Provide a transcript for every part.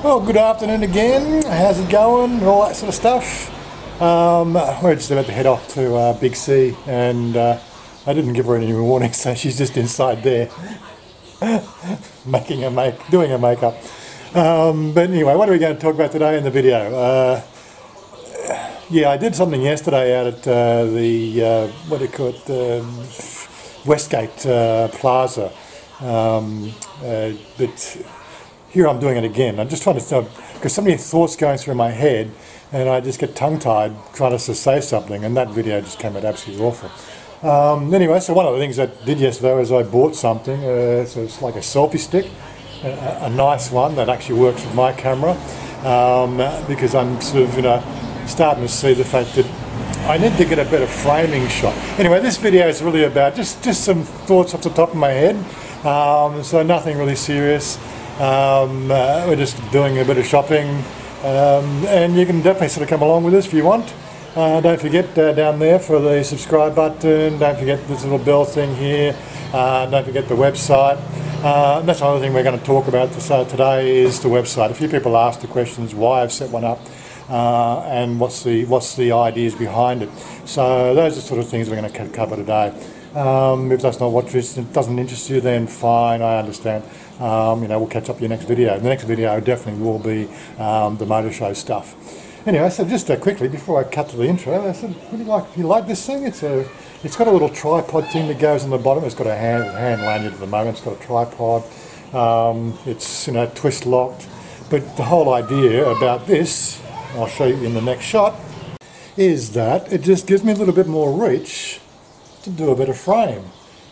Well, good afternoon again. How's it going? All that sort of stuff. We're just about to head off to Big C, and I didn't give her any warning, so she's just inside there doing her makeup. But anyway, what are we going to talk about today in the video? Yeah, I did something yesterday out at the what do you call it, Westgate Plaza, but here I'm doing it again. I'm just trying to, because so many thoughts going through my head, and I just get tongue-tied trying to say something, and that video just came out absolutely awful. Anyway, so one of the things I did yesterday was I bought something, so it's like a selfie stick, a nice one that actually works with my camera, because I'm sort of, starting to see the fact that I need to get a better framing shot. Anyway, this video is really about just some thoughts off the top of my head, so nothing really serious. We're just doing a bit of shopping, and you can definitely sort of come along with us if you want. Don't forget down there for the subscribe button, don't forget this little bell thing here, don't forget the website. That's another thing we're going to talk about today is the website. A few people asked the questions why I've set one up, and what's the ideas behind it. So those are the sort of things we're going to cover today. If that's not what doesn't interest you, then fine, I understand. We'll catch up in your next video. The next video definitely will be the motor show stuff. Anyway, so just quickly before I cut to the intro, I said, you like this thing? It's got a little tripod thing that goes on the bottom. It's got a hand lanyard at the moment. It's got a tripod. It's twist locked. But the whole idea about this, I'll show you in the next shot, is that it just gives me a little bit more reach to do a better frame.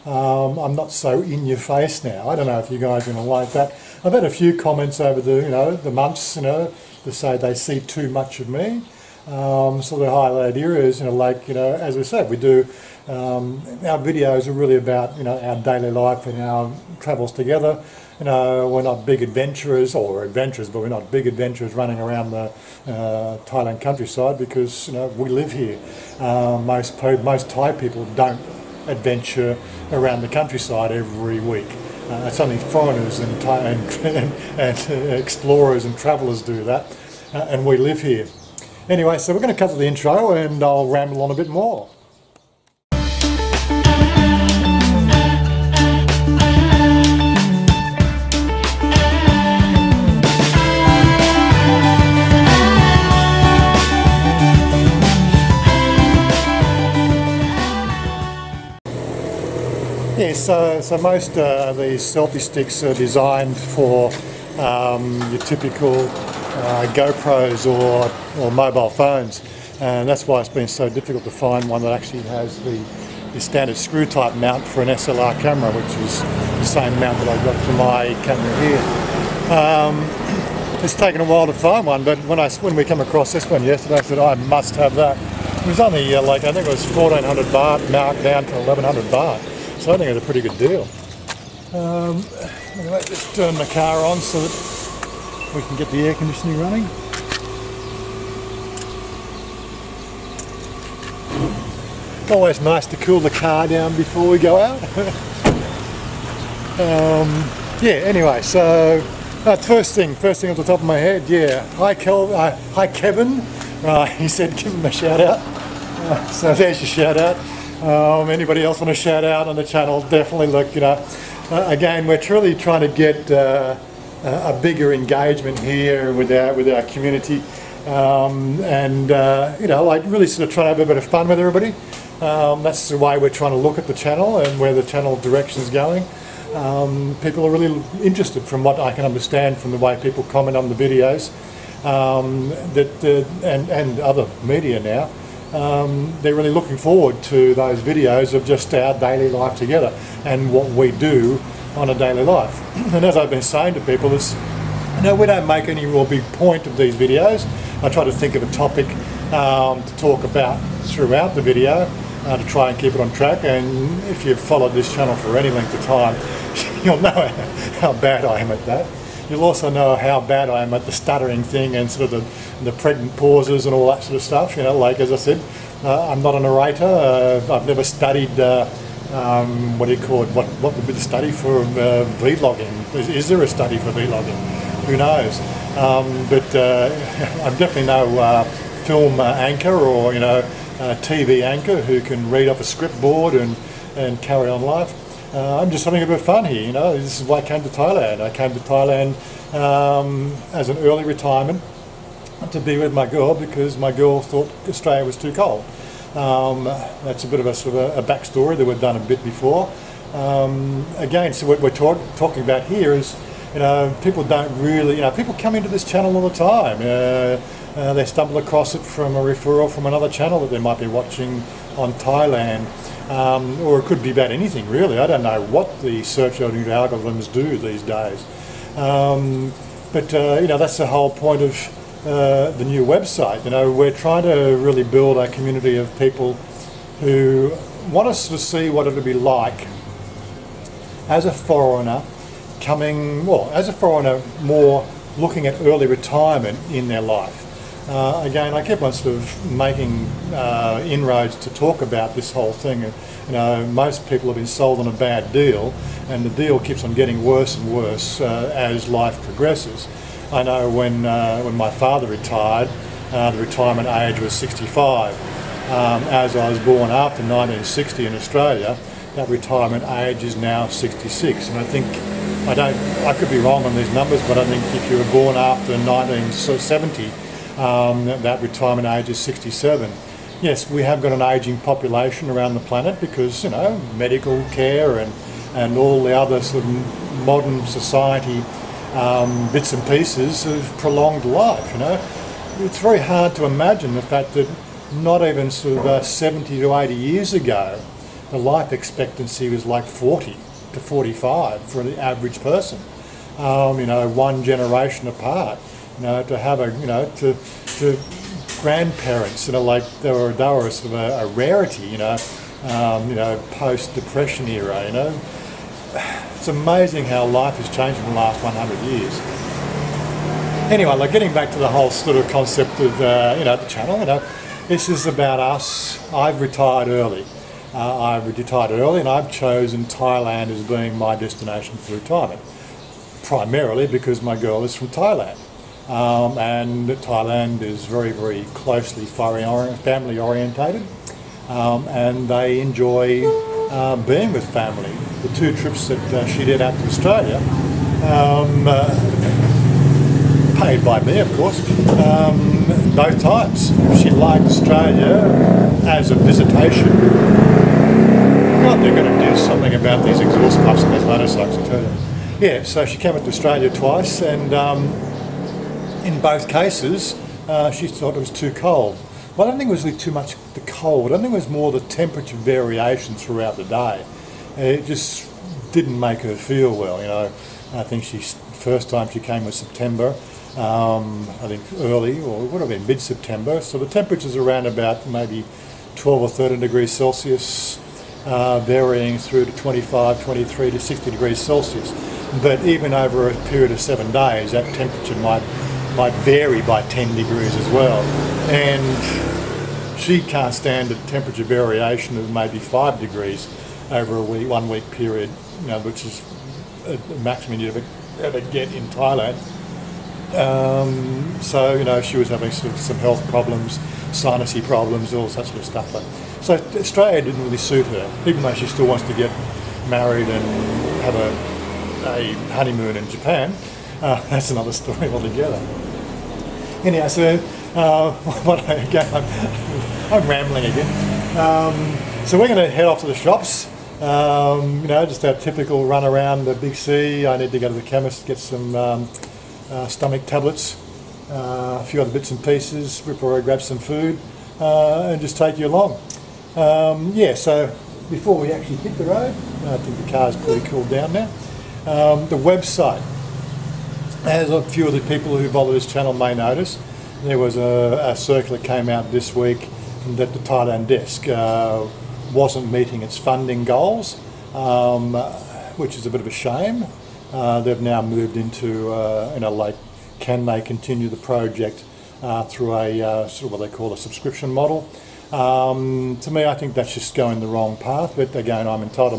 I'm not so in your face now. I don't know if you guys are going to like that. I've had a few comments over the months, to say they see too much of me. So the whole idea is, as we said, we do, our videos are really about, our daily life and our travels together. We're not big adventurers, but we're not big adventurers running around the Thailand countryside because, we live here. Most Thai people don't adventure around the countryside every week. It's only foreigners and explorers and travellers do that, and we live here. Anyway, so we're going to cut to the intro and I'll ramble on a bit more. Yeah, so most of these selfie sticks are designed for your typical GoPros or mobile phones, and that's why it's been so difficult to find one that actually has the standard screw type mount for an SLR camera, which is the same mount that I got for my camera here. It's taken a while to find one, but when we come across this one yesterday, I said I must have that. It was only I think it was 1,400 baht, marked down to 1,100 baht. So I think it's a pretty good deal. Anyway, just turn the car on so that we can get the air conditioning running. Always nice to cool the car down before we go out. Yeah, anyway, so first thing off the top of my head, yeah. Hi Kevin. He said give him a shout out. So there's your shout out. Anybody else want to shout out on the channel, definitely look, again, we're truly trying to get a bigger engagement here with our community, and really sort of trying to have a bit of fun with everybody. That's the way we're trying to look at the channel and where the channel direction is going. People are really interested, from what I can understand from the way people comment on the videos, and other media now. They're really looking forward to those videos of just our daily life together and what we do on a daily life. And as I've been saying to people, is we don't make any real big point of these videos. I try to think of a topic to talk about throughout the video to try and keep it on track. And if you've followed this channel for any length of time, you'll know how bad I am at that. You'll also know how bad I am at the stuttering thing and sort of the pregnant pauses and all that sort of stuff. Like as I said, I'm not a narrator. I've never studied, what do you call it, what would be the study for vlogging? Is there a study for vlogging? who knows? But I'm definitely no film anchor or TV anchor who can read off a script board and carry on life. I'm just having a bit of fun here. This is why I came to Thailand. I came to Thailand as an early retirement to be with my girl because my girl thought Australia was too cold. That's a bit of a sort of a backstory that we've done a bit before. Again, so what we're talking about here is, people don't really, people come into this channel all the time. They stumble across it from a referral from another channel that they might be watching on Thailand, or it could be about anything really. I don't know what the search engine algorithms do these days. But that's the whole point of the new website. We're trying to really build a community of people who want us to see what it would be like as a foreigner more looking at early retirement in their life. Again, I keep on sort of making inroads to talk about this whole thing. Most people have been sold on a bad deal, and the deal keeps on getting worse and worse as life progresses. I know when my father retired, the retirement age was 65. As I was born after 1960 in Australia, that retirement age is now 66. And I could be wrong on these numbers, but I think if you were born after 1970, that retirement age is 67. Yes, we have got an ageing population around the planet because, medical care and all the other sort of modern society bits and pieces of prolonged life. It's very hard to imagine the fact that not even sort of 70 to 80 years ago, the life expectancy was like 40 to 45 for the average person. One generation apart. To have to grandparents, like they were sort of a rarity. Post-depression era. It's amazing how life has changed in the last 100 years. Anyway, getting back to the whole sort of concept of the channel. This is about us. I've retired early. And I've chosen Thailand as being my destination for retirement, primarily because my girl is from Thailand. And Thailand is very, very closely family orientated, and they enjoy being with family. The two trips that she did out to Australia, paid by me of course, both times. She liked Australia as a visitation. God, they're going to do something about these exhaust pipes and these motorcycles, I tell you. Yeah, so she came up to Australia twice, and in both cases, she thought it was too cold. Well, I don't think it was really too much the cold. I think it was more the temperature variation throughout the day. It just didn't make her feel well. I think first time she came was September. I think early, or it would have been mid-September. So the temperatures around about maybe 12 or 13 degrees Celsius, varying through to 25, 23 to 60 degrees Celsius. But even over a period of 7 days, that temperature might vary by 10 degrees as well. And she can't stand a temperature variation of maybe 5 degrees over a 1 week period, which is a maximum you ever get in Thailand. So she was having some health problems, sinusy problems, all such sort of stuff. So Australia didn't really suit her, even though she still wants to get married and have a honeymoon in Japan. That's another story altogether. Anyhow, so I'm rambling again. So we're going to head off to the shops. Just our typical run around the big C. I need to go to the chemist to get some stomach tablets, a few other bits and pieces before I grab some food, and just take you along. So before we actually hit the road, I think the car's pretty cooled down now. The website, as a few of the people who follow this channel may notice, there was a circular came out this week that the Thailand desk wasn't meeting its funding goals, which is a bit of a shame. They've now moved into, can they continue the project through a sort of what they call a subscription model. To me, I think that's just going the wrong path, but again, I'm entitled to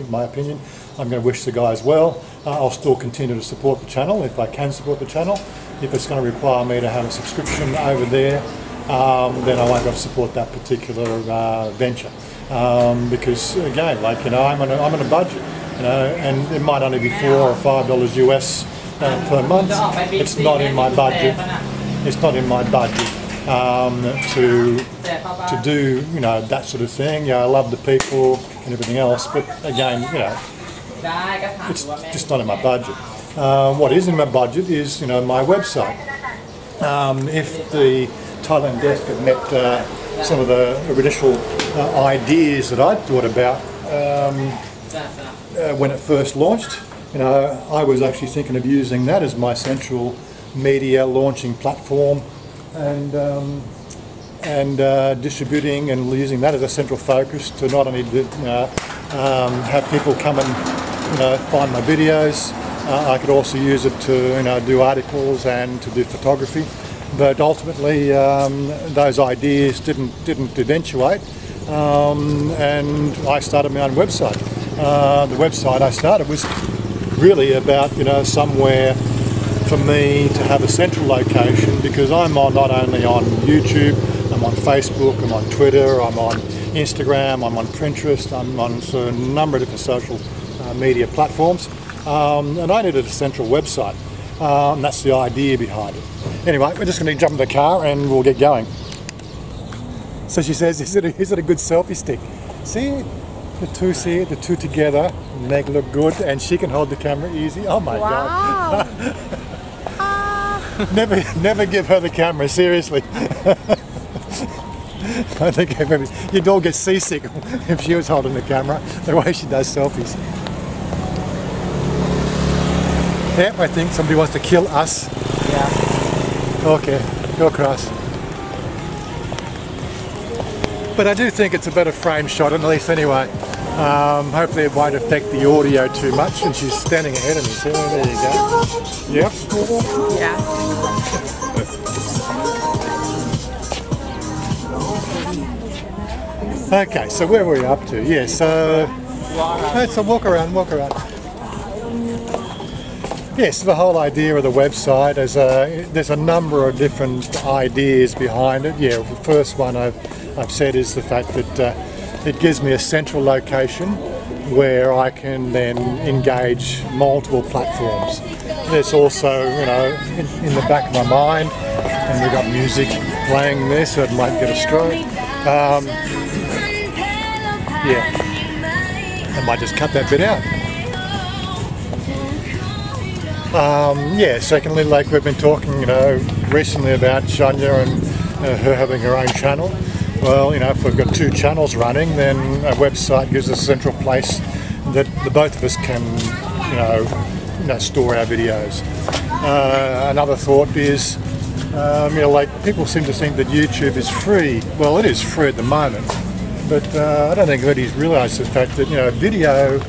my opinion. I'm going to wish the guys well. I'll still continue to support the channel if I can support the channel. If it's going to require me to have a subscription over there, then I won't be able to support that particular venture. Because again, like, you know, I'm on a budget, you know, and it might only be $4 or $5 US per month. It's not in my budget. It's not in my budget to do, you know, that sort of thing. Yeah, I love the people and everything else, but again, you know, it's just not in my budget. What is in my budget is, you know, my website. If the Thailand desk had met some of the initial ideas that I thought about when it first launched, you know, I was actually thinking of using that as my central media launching platform, and distributing and using that as a central focus to not only have people come and, you know, find my videos. I could also use it to, you know, do articles and to do photography. But ultimately, those ideas didn't eventuate, and I started my own website. The website I started was really about, you know, somewhere for me to have a central location, because I'm not only on YouTube, I'm on Facebook, I'm on Twitter, I'm on Instagram, I'm on Pinterest, I'm on a number of different social media platforms, and I needed a central website. And that's the idea behind it. Anyway, we're just going to jump in the car and we'll get going. So she says, is it a good selfie stick? See the two together make it look good, and she can hold the camera easy. Oh my God. Never give her the camera, seriously. I think maybe your dog gets seasick if she was holding the camera, the way she does selfies. Yeah, I think somebody wants to kill us. Yeah. Okay, go across. But I do think it's a better frame shot, at least anyway. Hopefully it won't affect the audio too much, and she's standing ahead of me, so there you go. Yep. Yeah. Okay, so where were we up to? Yeah, so walk around. Yes, the whole idea of the website is there's a number of different ideas behind it. Yeah, the first one I've said is the fact that it gives me a central location where I can then engage multiple platforms. There's also, you know, in the back of my mind, and we've got music playing there, so it might get a stroke. Yeah, I might just cut that bit out. Yeah, secondly, like we've been talking, you know, recently about Shania and her having her own channel. Well, you know, if we've got two channels running, then a website gives us a central place that the both of us can, you know, store our videos. Another thought is, you know, like people seem to think that YouTube is free. Well, it is free at the moment, but I don't think anybody's realised the fact that, you know, video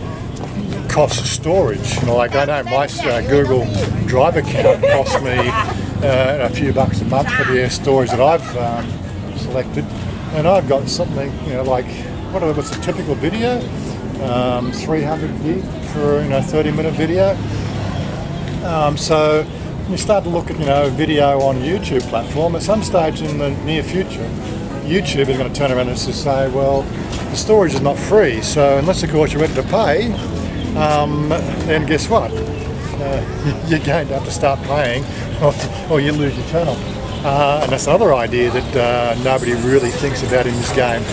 costs storage. You know, like I know my Google Drive account costs me a few bucks a month for the storage that I've selected, and I've got something, you know, like what's a typical video, 300 gig for, you know, 30-minute video. So you start to look at, you know, video on YouTube platform. At some stage in the near future, YouTube is going to turn around and just say, well, the storage is not free, so unless of course you're ready to pay, then guess what? You're going to have to start paying, or you lose your channel. And that's another idea that nobody really thinks about in this game.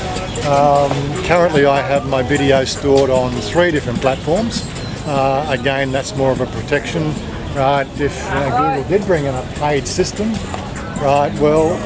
Currently I have my video stored on 3 different platforms. Again, that's more of a protection, right? If Google did bring in a paid system, right, well,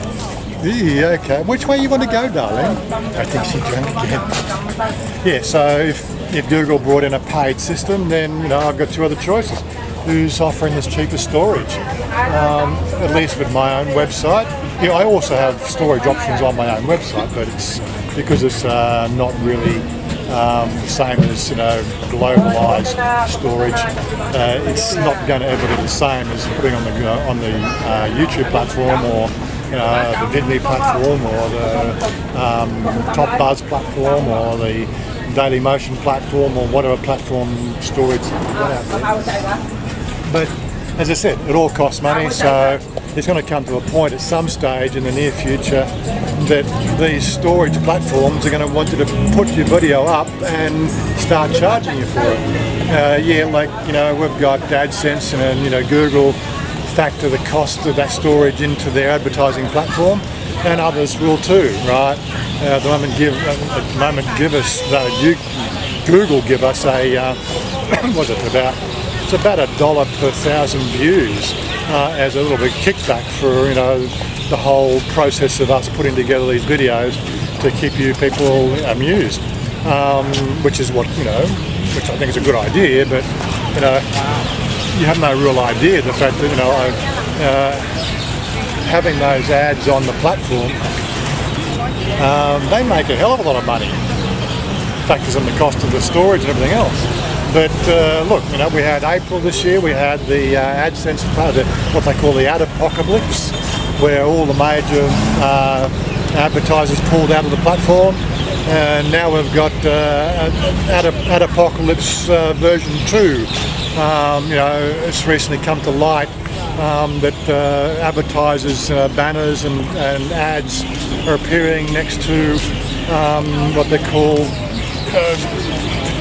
yeah, okay. Which way you want to go, darling? I think she drank again. Yeah, so if Google brought in a paid system, then, you know, I've got 2 other choices. Who's offering this cheaper storage? At least with my own website. You know, I also have storage options on my own website, but it's because it's not really the same as, you know, globalized storage. It's not going to ever be the same as putting on the YouTube platform or the VidMe platform, or the Top Buzz platform, or the Daily Motion platform, or whatever platform storage you've got out there. But as I said, it all costs money, so it's going to come to a point at some stage in the near future that these storage platforms are going to want you to put your video up and start charging you for it. Yeah, like, you know, we've got AdSense and, you know, Google factor the cost of that storage into their advertising platform, and others will too, right? At the moment, Google give us a what's it about? It's about $1 per 1,000 views as a little bit kickback for, you know, the whole process of us putting together these videos to keep you people amused, which is what, you know, which I think is a good idea, but, you know, you have no real idea the fact that, you know, having those ads on the platform, they make a hell of a lot of money. Factors in the cost of the storage and everything else. But look, you know, we had April this year, we had the AdSense, what they call the ad apocalypse, where all the major advertisers pulled out of the platform, and now we've got ad apocalypse version 2. You know, it's recently come to light that advertisers' banners and ads are appearing next to what they call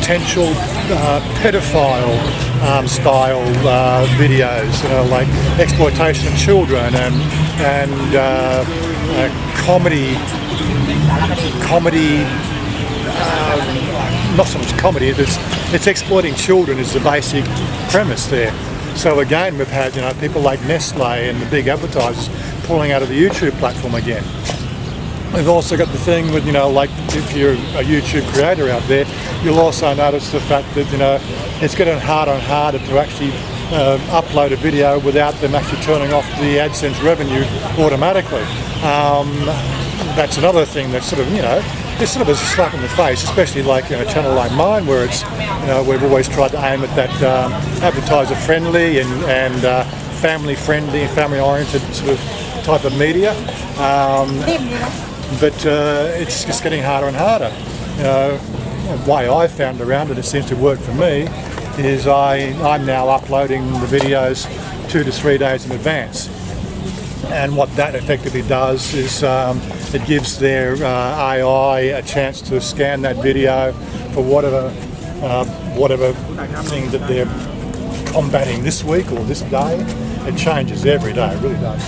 potential pedophile style videos, you know, like exploitation of children and comedy, not so much comedy. It's exploiting children is the basic premise there. So again, we've had, you know, people like Nestle and the big advertisers pulling out of the YouTube platform again. We've also got the thing with, you know, like if you're a YouTube creator out there, you'll also notice the fact that, you know, it's getting harder and harder to actually upload a video without them actually turning off the AdSense revenue automatically. That's another thing that's sort of, you know, it's sort of a slap in the face, especially like, you know, a channel like mine, where it's, you know, we've always tried to aim at that advertiser friendly and family friendly, family oriented sort of type of media. But it's just getting harder and harder. You know, the way I've found around it, it seems to work for me, is I'm now uploading the videos 2 to 3 days in advance. And what that effectively does is it gives their AI a chance to scan that video for whatever thing that they're combating this week or this day. It changes every day, it really does.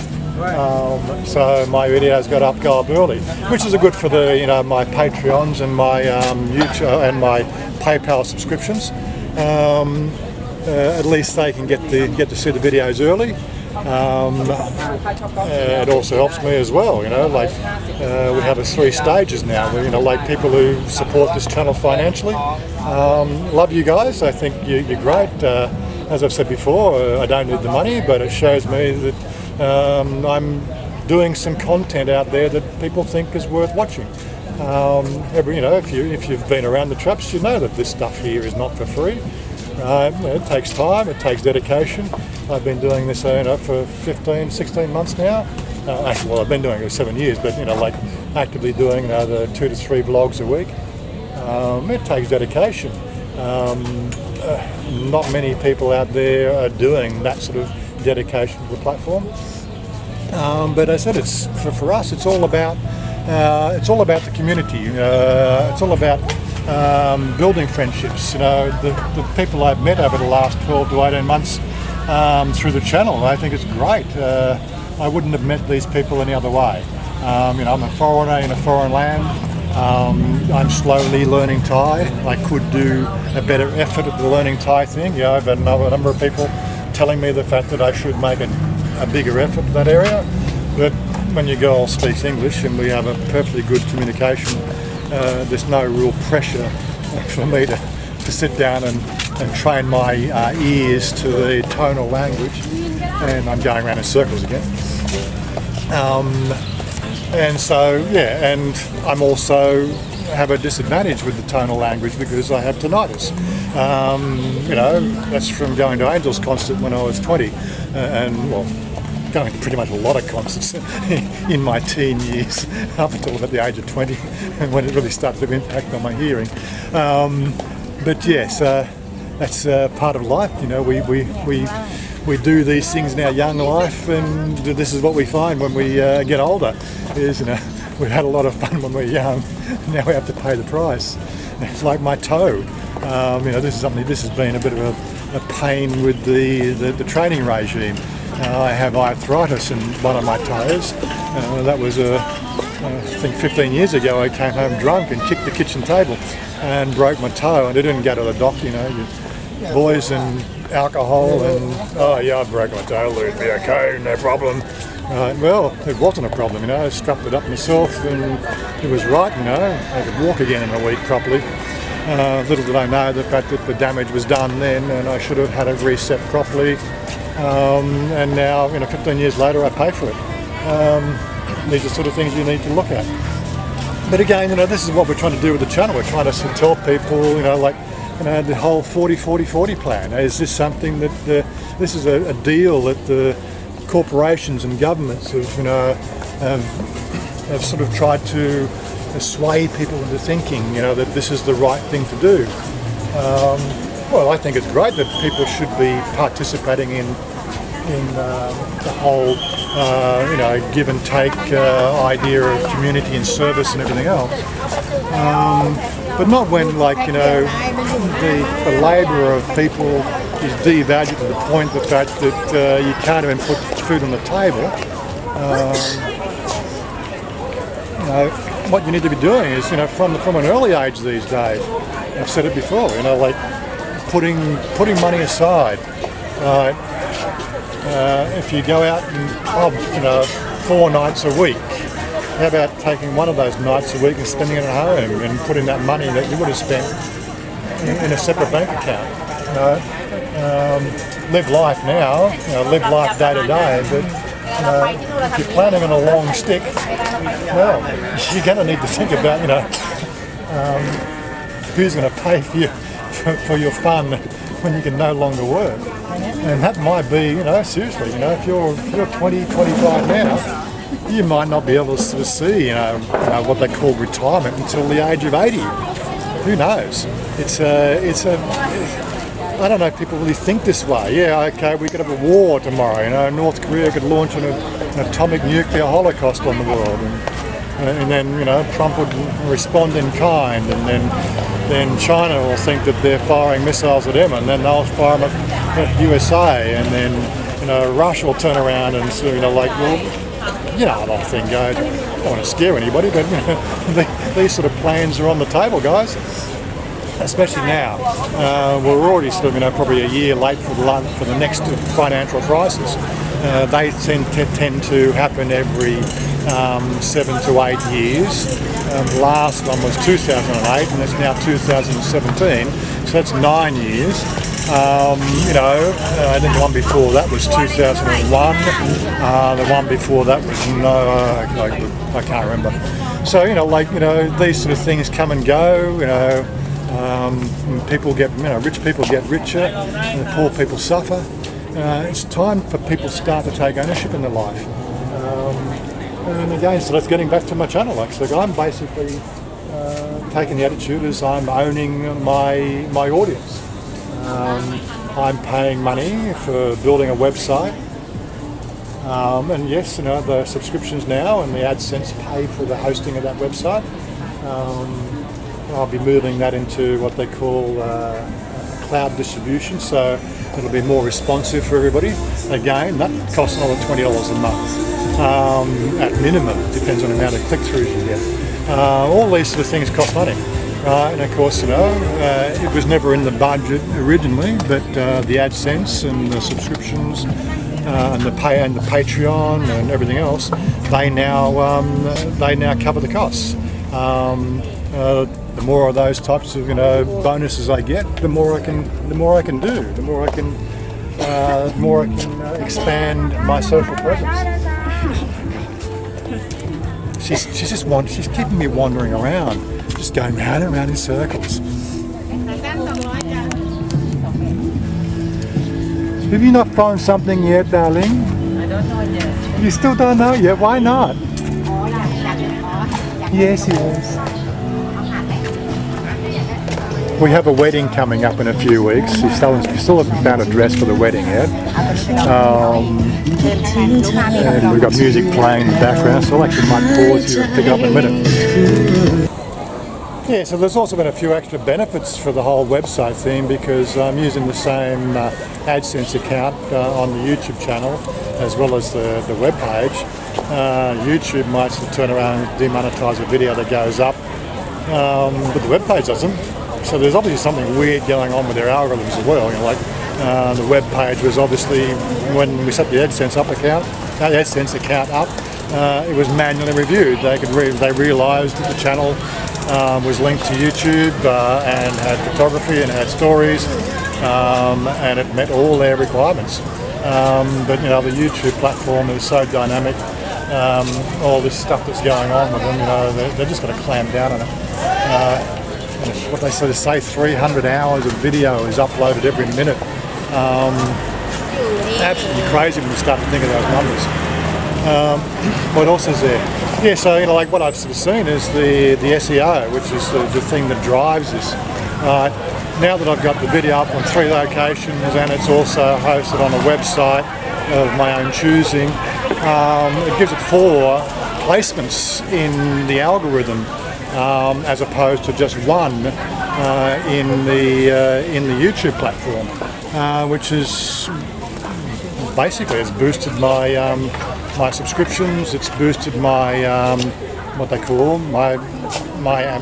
So my videos go up early, which is good for the, you know, my Patreons and my YouTube and my PayPal subscriptions. At least they can get to see the videos early. It also helps me as well, you know, like we have 3 stages now, where, you know, like people who support this channel financially. Love you guys, I think you're great. As I've said before, I don't need the money, but it shows me that I'm doing some content out there that people think is worth watching. You know, if you've been around the traps, you know that this stuff here is not for free. It takes time, it takes dedication. I've been doing this, you know, for 15, 16 months now. Actually, well, I've been doing it for 7 years, but, you know, like actively doing, you know, the 2 to 3 vlogs a week. It takes dedication. Not many people out there are doing that sort of dedication to the platform. But as I said, it's for us. It's all about the community. It's all about building friendships. You know, the people I've met over the last 12 to 18 months through the channel, I think it's great. I wouldn't have met these people any other way. You know, I'm a foreigner in a foreign land. I'm slowly learning Thai. I could do a better effort at the learning Thai thing. You know, I've had a number of people telling me the fact that I should make a bigger effort in that area. But when your girl speaks English and we have a perfectly good communication, there's no real pressure for me to sit down and train my ears to the tonal language. And I'm going around in circles again. And so, yeah, and I'm also have a disadvantage with the tonal language because I have tinnitus. You know, that's from going to Angels Concert when I was 20, and well, going to pretty much a lot of concerts in my teen years, up until about the age of 20, when it really started to impact on my hearing. But yes, that's part of life. You know, we do these things in our young life, and this is what we find when we get older. Is, you know, we've had a lot of fun when we're young, now we have to pay the price. It's like my toe. You know, this has been a bit of a pain with the training regime. I have arthritis in one of my toes. That was I think 15 years ago. I came home drunk and kicked the kitchen table and broke my toe, and I didn't go to the doctor. You know, boys and alcohol, and oh yeah, I broke my toe, it'll be okay, no problem. Well, it wasn't a problem, you know. I strapped it up myself and it was right, you know. I could walk again in a week properly. Little did I know the fact that the damage was done then, and I should have had it reset properly. And now, you know, 15 years later, I pay for it. These are sort of things you need to look at. But again, you know, this is what we're trying to do with the channel. We're trying to tell people, you know, like, you know, the whole 40-40-40 plan. Is this something that this is a deal that the corporations and governments have, you know, have sort of tried to sway people into thinking, you know, that this is the right thing to do. Well, I think it's great that people should be participating in the whole, you know, give and take idea of community and service and everything else. But not when, like, you know, the labour of people is devalued to the point the fact that you can't even put food on the table. You know, what you need to be doing is, you know, from an early age these days, I've said it before, you know, like putting money aside. If you go out and club, you know, 4 nights a week, how about taking one of those nights a week and spending it at home and putting that money that you would have spent in a separate bank account? You know, live life now, you know, live life day to day, but you know, if you're planning on a long stick, well, you're going to need to think about, you know, who's going to pay for your fun when you can no longer work. And that might be, you know, seriously, you know, if you're 20, 25 now, you might not be able to sort of see, you know, what they call retirement until the age of 80. Who knows? I don't know if people really think this way. Yeah, okay, we could have a war tomorrow, you know, North Korea could launch an atomic nuclear holocaust on the world, and then, you know, Trump would respond in kind, and then China will think that they're firing missiles at him, and then they'll fire them at USA, and then, you know, Russia will turn around and sort of, you know, like, well, you know how the whole thing goes. I don't want to scare anybody, but, you know, these sort of plans are on the table, guys. Especially now, we're already sort of, you know, probably a year late for the next financial crisis. They tend to happen every 7 to 8 years. The last one was 2008, and it's now 2017, so that's 9 years. You know, I think the one before that was 2001. The one before that was I can't remember. So, you know, like, you know, these sort of things come and go. You know. People get, you know, rich people get richer, and poor people suffer. It's time for people to start to take ownership in their life. And again, so that's getting back to my channel. Like, so I'm basically taking the attitude as I'm owning my audience. I'm paying money for building a website, and yes, you know, the subscriptions now and the AdSense pay for the hosting of that website. I'll be moving that into what they call cloud distribution, so it'll be more responsive for everybody. Again, that costs another $20 a month at minimum. Depends on the amount of click-throughs you get. All these sort of things cost money, right? And of course, you know, it was never in the budget originally, but the AdSense and the subscriptions and the Patreon and everything else, they now cover the costs. The more of those types of, you know, bonuses I get, the more I can do, the more I can expand my social presence. She's keeping me wandering around, just going round and round in circles. Have you not found something yet, darling? I don't You still don't know yet? Why not? Yes, yes. We have a wedding coming up in a few weeks. We still haven't found a dress for the wedding yet. And we've got music playing in the background, so I actually might pause here and pick up in a minute. Yeah, so there's also been a few extra benefits for the whole website theme because I'm using the same AdSense account on the YouTube channel as well as the web page. YouTube might turn around and demonetize a video that goes up, but the web page doesn't. So there's obviously something weird going on with their algorithms as well. You know, like the web page was obviously, when we set the AdSense account up, it was manually reviewed. They realised that the channel was linked to YouTube and had photography and had stories, and it met all their requirements. But you know, the YouTube platform is so dynamic. All this stuff that's going on with them, you know, they're just going to clamp down on it. What they sort of say, 300 hours of video is uploaded every minute. Absolutely crazy when you start to think of those numbers. What else is there? Yeah, so you know, like what I've sort of seen is the SEO, which is the thing that drives this. Now that I've got the video up on 3 locations and it's also hosted on a website of my own choosing, it gives it 4 placements in the algorithm. As opposed to just one in the YouTube platform, which is basically it's boosted my my subscriptions. It's boosted my what they call my I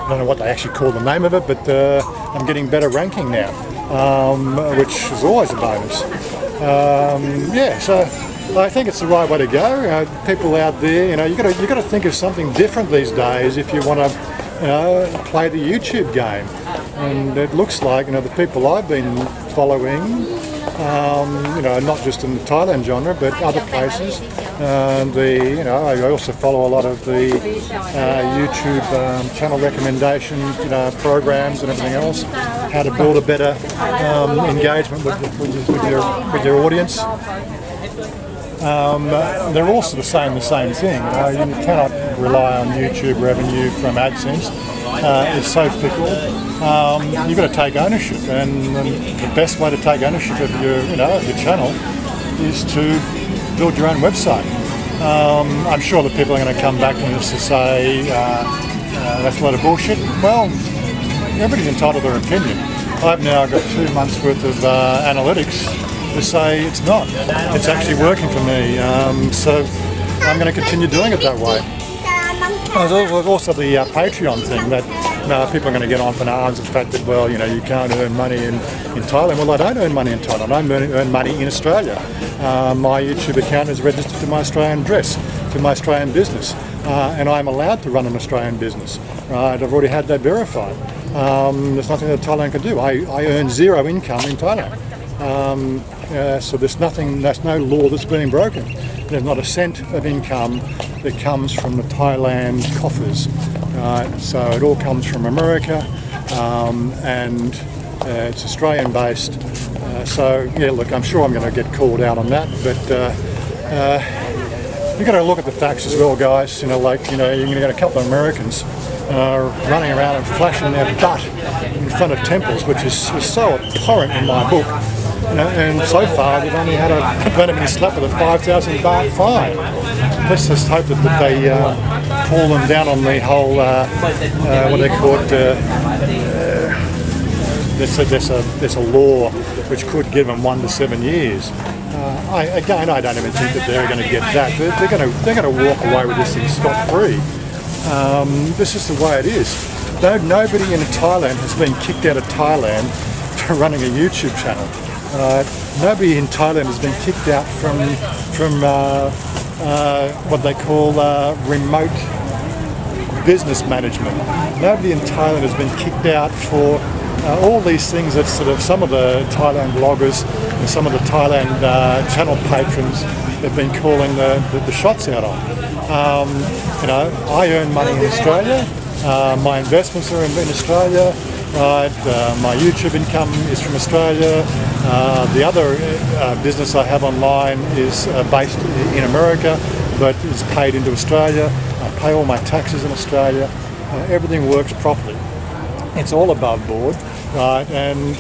don't know what they actually call the name of it, but I'm getting better ranking now, which is always a bonus. Yeah, so I think it's the right way to go. People out there, you know, you got to think of something different these days if you want to, you know, play the YouTube game. And it looks like, you know, the people I've been following, you know, not just in the Thailand genre, but other places. You know, I also follow a lot of the YouTube channel recommendations, you know, programs and everything else. How to build a better engagement with your audience. They're all sort of saying the same thing. You cannot rely on YouTube revenue from AdSense. It's so fickle. You've got to take ownership, and the best way to take ownership of your channel is to build your own website. I'm sure that people are going to come back to us to say that's a lot of bullshit. Well, everybody's entitled to their opinion. I've now got 2 months worth of analytics to say it's not. It's actually working for me, so I'm going to continue doing it that way. There's also the Patreon thing that people are going to get on bananas, the fact that, well, you know, you can't earn money in Thailand. Well, I don't earn money in Thailand. I earn money in Australia. My YouTube account is registered to my Australian address, to my Australian business, and I'm allowed to run an Australian business. Right? I've already had that verified. There's nothing that Thailand can do. I earn 0 income in Thailand. So there's no law that's being broken. There's not a cent of income that comes from the Thailand coffers. So it all comes from America, and it's Australian based. So yeah, look, I'm sure I'm going to get called out on that, but you've got to look at the facts as well, guys. You know, like, you know, you're going to get a couple of Americans running around and flashing their butt in front of temples, which is so abhorrent in my book. You know, and so far they've only been slapped with a 5,000 baht fine. Let's just hope that they pull them down on the whole what they call it. There's a law which could give them 1 to 7 years. I don't even think that they're going to get that. They're going to walk away with this thing scot-free. This is the way it is. Nobody in Thailand has been kicked out of Thailand for running a YouTube channel. Nobody in Thailand has been kicked out from what they call remote business management. Nobody in Thailand has been kicked out for all these things that sort of some of the Thailand bloggers and some of the Thailand channel patrons have been calling the shots out on. You know, I earn money in Australia. My investments are in Australia. right? My YouTube income is from Australia. The other business I have online is based in America, but is paid into Australia. I pay all my taxes in Australia. Everything works properly. It's all above board, right? And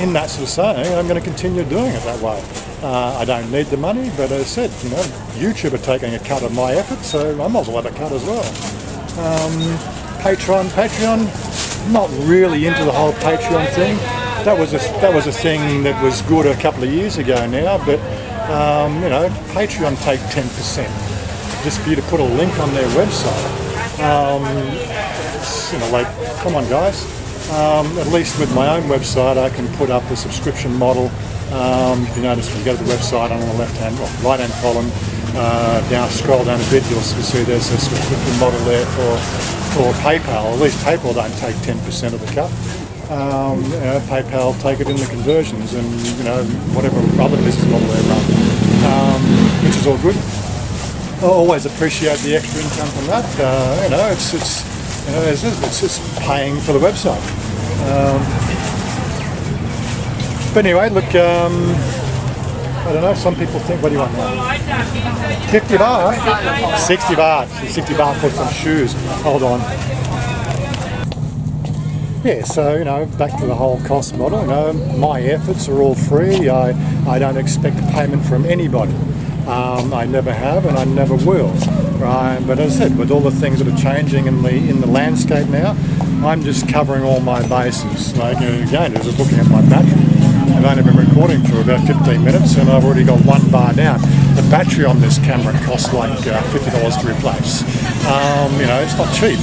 in that sort of saying, I'm going to continue doing it that way. I don't need the money, but as I said, you know, YouTube are taking a cut of my effort, so I might as well have a cut as well. Patreon, not really into the whole Patreon thing. That was a thing that was good a couple of years ago now, but you know, Patreon take 10% just for you to put a link on their website. You know, like, come on guys. At least with my own website, I can put up a subscription model. If you notice, when you go to the website, on the left-hand, well, right-hand column, down, scroll down a bit, you'll see there's a subscription model there for PayPal. At least PayPal don't take 10% of the cut. You know, PayPal take it in the conversions and, you know, whatever other business model they run, which is all good. I always appreciate the extra income from that. You know, it's just paying for the website. But anyway, look, I don't know, some people think, what do you want now? 50 baht? 60 baht. 60 baht for some shoes. Hold on. Yeah, so, you know, back to the whole cost model, you know, my efforts are all free. I don't expect payment from anybody. I never have and I never will, right? But as I said, with all the things that are changing in the landscape now, I'm just covering all my bases. Like, again, just looking at my battery. I've only been recording for about 15 minutes and I've already got 1 bar down. The battery on this camera costs like $50 to replace. You know, it's not cheap.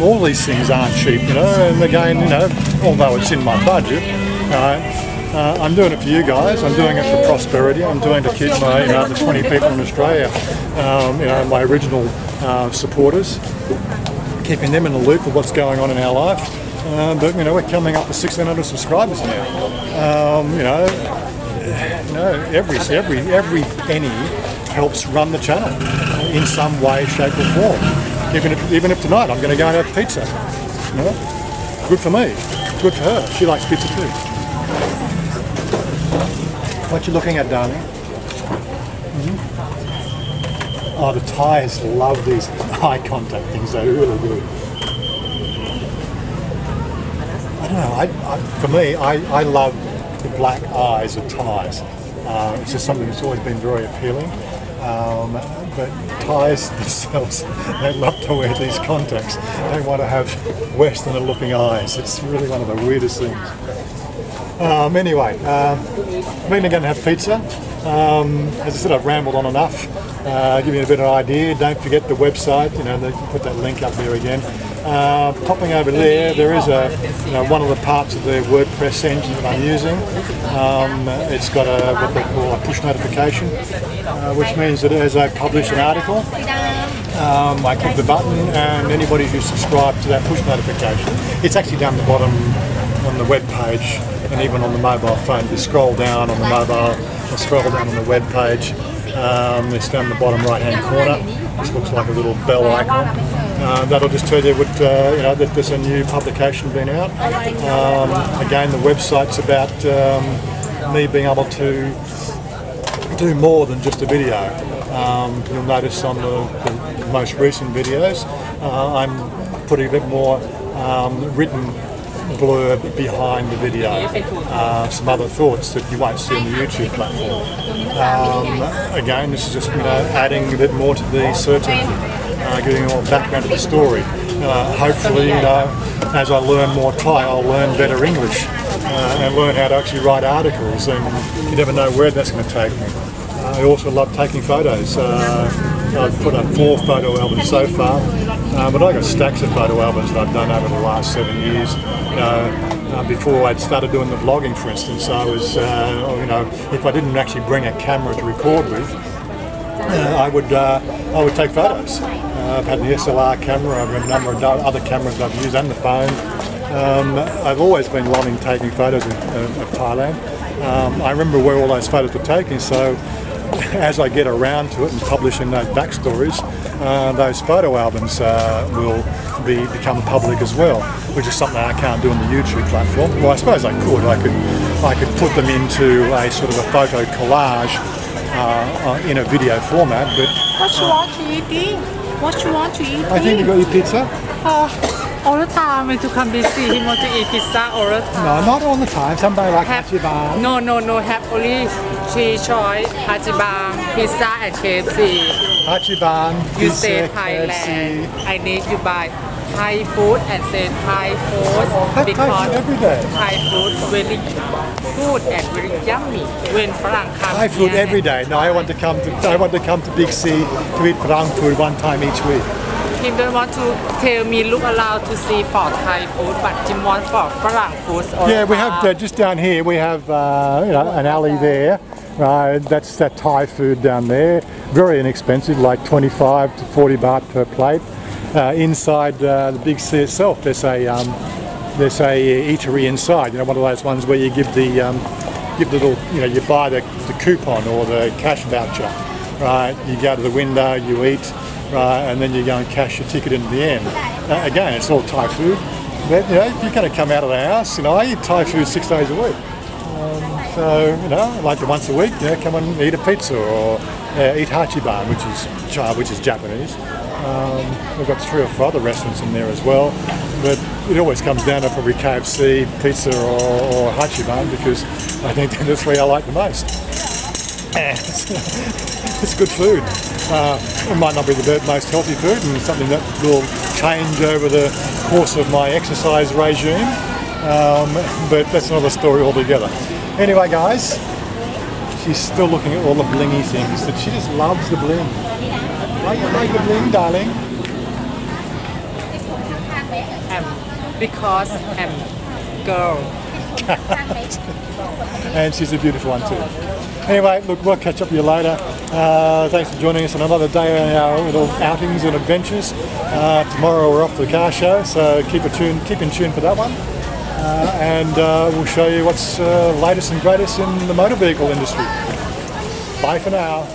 All these things aren't cheap, you know, and again, you know, although it's in my budget, I'm doing it for you guys. I'm doing it for prosperity. I'm doing it to keep my, you know, the 20 people in Australia, you know, my original supporters, keeping them in the loop of what's going on in our life. But you know, we're coming up to 1,600 subscribers now. You know, every penny helps run the channel in some way, shape, or form. Even if tonight I'm going to go and have pizza. You know, good for me. Good for her. She likes pizza too. What you looking at, darling? Oh, the Thais love these eye contact things. They really do. I don't know. For me, I love the black eyes of Thais. It's just something that's always been very appealing. But Thais themselves, they love to wear these contacts. They want to have Westerner looking eyes. It's really one of the weirdest things. Anyway, we're going to have pizza. As I said, I've rambled on enough. Give you a bit of an idea. Don't forget the website. You know, they can put that link up there again. Popping over there is you know, one of the parts of the WordPress engine that I'm using. It's got what they call a push notification, which means that as I publish an article, I click the button, and anybody who subscribed to that push notification, it's actually down the bottom on the web page, and even on the mobile phone. If you scroll down on the mobile, or scroll down on the web page, it's down the bottom right hand corner. This looks like a little bell icon. That'll just tell you what, you know, that there's a new publication been out. Again, the website's about me being able to do more than just a video. You'll notice on the most recent videos, I'm putting a bit more written blurb behind the video, some other thoughts that you won't see on the YouTube platform. Again, this is just, you know, adding a bit more to the search engine, giving more background to the story. Hopefully, you know, as I learn more Thai, I'll learn better English and learn how to actually write articles, and you never know where that's going to take me. I also love taking photos. I've put up 4 photo albums so far, but I've got stacks of photo albums that I've done over the last 7 years. Before I'd started doing the vlogging, for instance, I was, you know, if I didn't actually bring a camera to record with, I would take photos. I've had the SLR camera, I've got a number of other cameras I've used, and the phone. I've always been loving taking photos of Thailand. I remember where all those photos were taken, so as I get around to it and publishing those backstories, those photo albums will become public as well, which is something I can't do on the YouTube platform. Well, I suppose I could. I could put them into a sort of a photo collage in a video format, but What you want to eat? What you want to eat? I think you got your pizza. All the time when to come busy, he want to eat pizza all the time. No, not all the time. Somebody like Have, Hachiban. no, have only 3 choice, Hachibang, pizza and KFC. Hachiban, You pizza, say KFC. Thailand, I need you buy Thai food and say Thai food That because tastes every day. Thai food very good and very yummy. When Frang come Thai food here every day. No, I want to come to Big C to eat Prang food one time each week. He don't want to tell me look around to see for Thai food, but Jim want for Frang food. Yeah, we have just down here. We have an alley there. That's that Thai food down there. Very inexpensive, like 25 to 40 baht per plate. Inside the Big C itself, there's a eatery inside. You know, one of those ones where you give the little, you buy the coupon or the cash voucher, right? You go to the window, you eat, right, and then you go and cash your ticket in the end. Again, it's all Thai food. But if you're going to come out of the house, I eat Thai food 6 days a week. So like once a week, come and eat a pizza or eat hachiban, which is Japanese. We've got 3 or 4 other restaurants in there as well, but it always comes down to probably KFC, pizza or hachiban, because I think they're the 3 I like the most. It's good food. It might not be the most healthy food, and something that will change over the course of my exercise regime, but that's another story altogether. Anyway guys, she's still looking at all the blingy things, that she just loves the bling. Like the bling, darling. Because I'm girl. And she's a beautiful one too. Anyway, look, we'll catch up with you later. Thanks for joining us on another day on our little outings and adventures. Tomorrow we're off to the car show, so keep in tune for that one. And we'll show you what's latest and greatest in the motor vehicle industry. Bye for now.